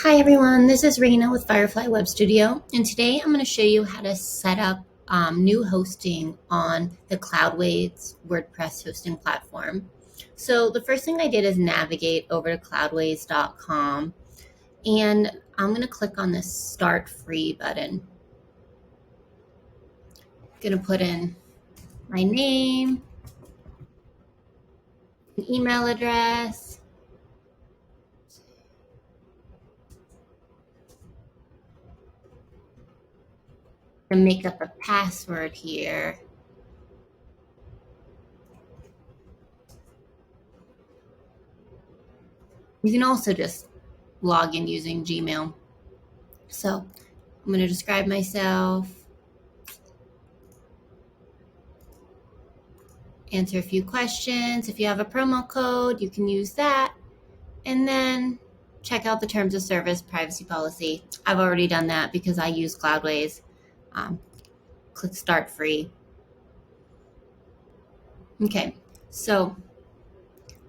Hi everyone, this is Raina with Firefly Web Studio, and today I'm going to show you how to set up new hosting on the Cloudways WordPress hosting platform. So the first thing I did is navigate over to cloudways.com, and I'm going to click on this Start Free button. I'm going to put in my name, an email address, and make up a password here. You can also just log in using Gmail. So I'm going to describe myself, answer a few questions. If you have a promo code, you can use that. And then check out the terms of service privacy policy. I've already done that because I use Cloudways. Click Start Free. Okay, so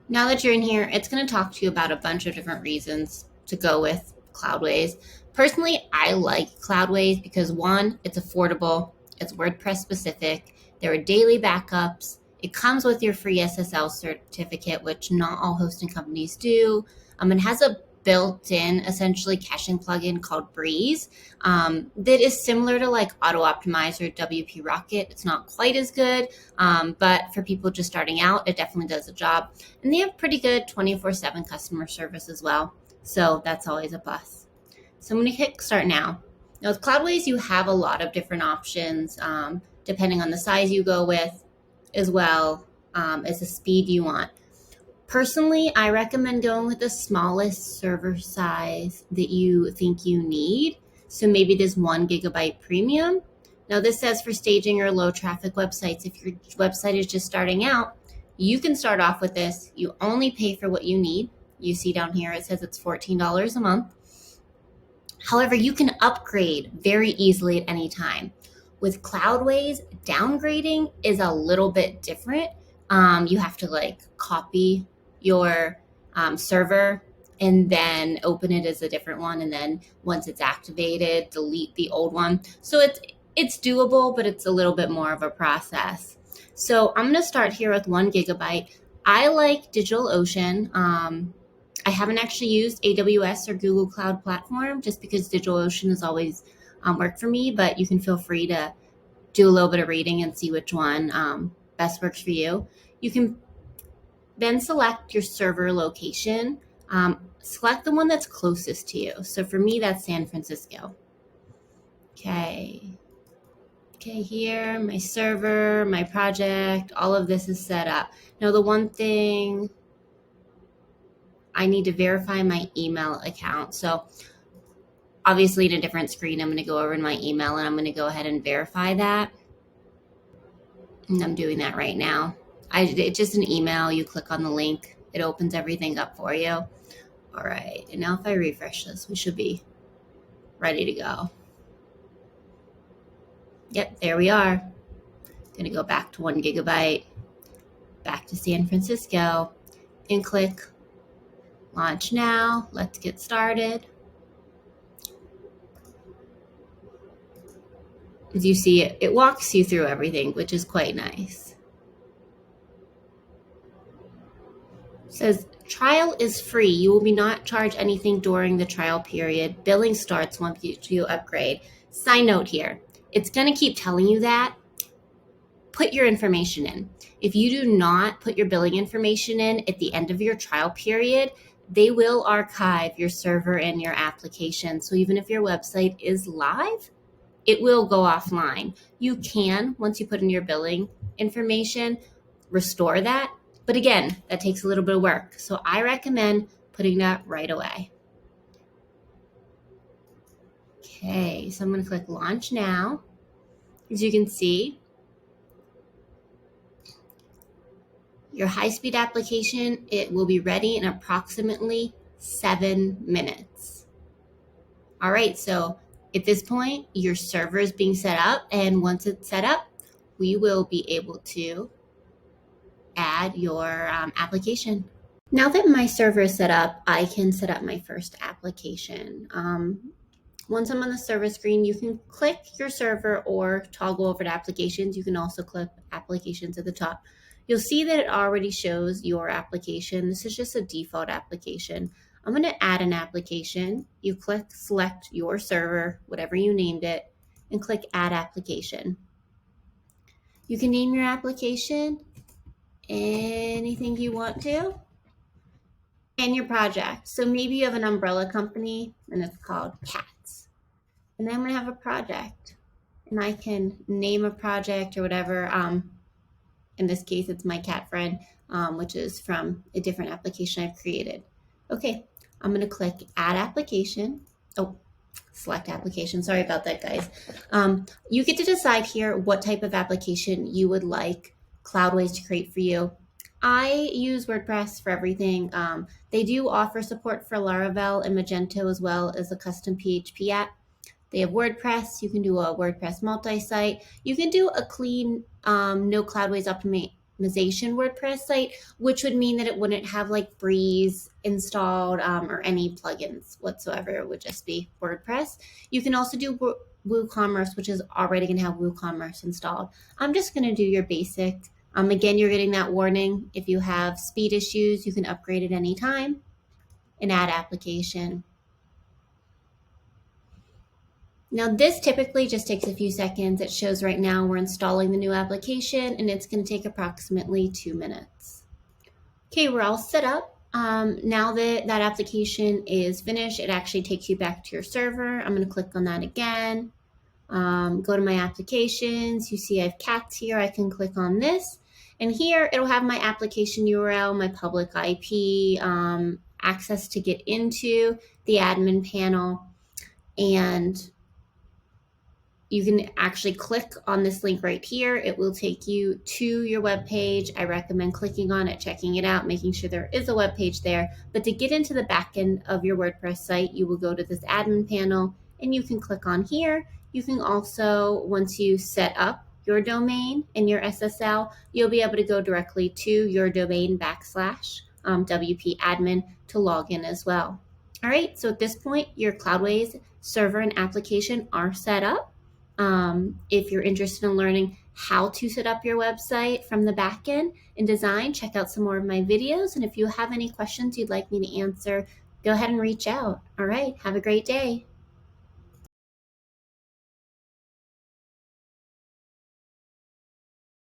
now that you're in here, it's going to talk to you about a bunch of different reasons to go with Cloudways. Personally, I like Cloudways because one, it's affordable, it's WordPress specific, there are daily backups, it comes with your free SSL certificate, which not all hosting companies do. It has a built-in essentially caching plugin called Breeze that is similar to like Auto Optimize or WP Rocket. It's not quite as good, but for people just starting out, it definitely does the job. And they have pretty good 24/7 customer service as well. So that's always a plus. So I'm going to hit start now. Now with Cloudways, you have a lot of different options depending on the size you go with, as well as the speed you want. Personally, I recommend going with the smallest server size that you think you need. So maybe this 1 gigabyte premium. Now this says for staging or low traffic websites. If your website is just starting out, you can start off with this. You only pay for what you need. You see down here, it says it's $14 a month. However, you can upgrade very easily at any time. With Cloudways, downgrading is a little bit different. You have to like copy your server and then open it as a different one, and then once it's activated, delete the old one. So it's doable, but it's a little bit more of a process. So I'm going to start here with 1 gigabyte. I like DigitalOcean. I haven't actually used AWS or Google Cloud Platform just because DigitalOcean has always worked for me, but you can feel free to do a little bit of reading and see which one best works for you. You can then select your server location. Select the one that's closest to you. So for me, that's San Francisco. Okay, here, my server, my project, all of this is set up. Now the one thing, I need to verify my email account. So obviously in a different screen, I'm going to go over in my email and I'm going to go ahead and verify that. And I'm doing that right now. It's just an email. You click on the link. It opens everything up for you. All right. And now if I refresh this, we should be ready to go. Yep, there we are. Going to go back to 1 gigabyte, back to San Francisco, and click Launch Now. Let's get started. As you see, it walks you through everything, which is quite nice. It says trial is free. You will be not charged anything during the trial period. Billing starts once you upgrade. Side note here, it's going to keep telling you that. Put your information in. If you do not put your billing information in at the end of your trial period, they will archive your server and your application. So even if your website is live, it will go offline. You can, once you put in your billing information, restore that. But again, that takes a little bit of work. So I recommend putting that right away. Okay, so I'm going to click Launch Now. As you can see, your high-speed application, it will be ready in approximately 7 minutes. All right, so at this point, your server is being set up, and once it's set up, we will be able to add your application. Now that my server is set up, I can set up my first application. Once I'm on the server screen, you can click your server or toggle over to applications. You can also click applications at the top. You'll see that it already shows your application. This is just a default application. I'm going to add an application. You click select your server, whatever you named it, and click add application. You can name your application anything you want to and your project. So maybe you have an umbrella company and it's called Cats. And then I'm going to have a project and I can name a project or whatever. In this case, it's my cat friend, which is from a different application I've created. Okay, I'm going to click add application. Oh, select application. Sorry about that, guys. You get to decide here what type of application you would like Cloudways to create for you. I use WordPress for everything. They do offer support for Laravel and Magento as well as a custom PHP app. They have WordPress. You can do a WordPress multi-site. You can do a clean, no Cloudways optimization WordPress site, which would mean that it wouldn't have like Breeze installed or any plugins whatsoever. It would just be WordPress. You can also do WooCommerce, which is already going to have WooCommerce installed. I'm just going to do your basic. Again, you're getting that warning. If you have speed issues, you can upgrade at any time and add application. Now this typically just takes a few seconds. It shows right now we're installing the new application and it's going to take approximately 2 minutes. Okay, we're all set up. Now that that application is finished, it actually takes you back to your server. I'm going to click on that again. Go to my applications. You see I have cats here. I can click on this. And here it'll have my application URL, my public IP, access to get into the admin panel, and you can actually click on this link right here. It will take you to your web page. I recommend clicking on it, checking it out, making sure there is a web page there. But to get into the back end of your WordPress site, you will go to this admin panel and you can click on here. You can also, once you set up your domain and your SSL, you'll be able to go directly to your domain / WP admin to log in as well. All right, so at this point, your Cloudways server and application are set up. If you're interested in learning how to set up your website from the back end and design, check out some more of my videos. And if you have any questions you'd like me to answer, go ahead and reach out. All right, have a great day.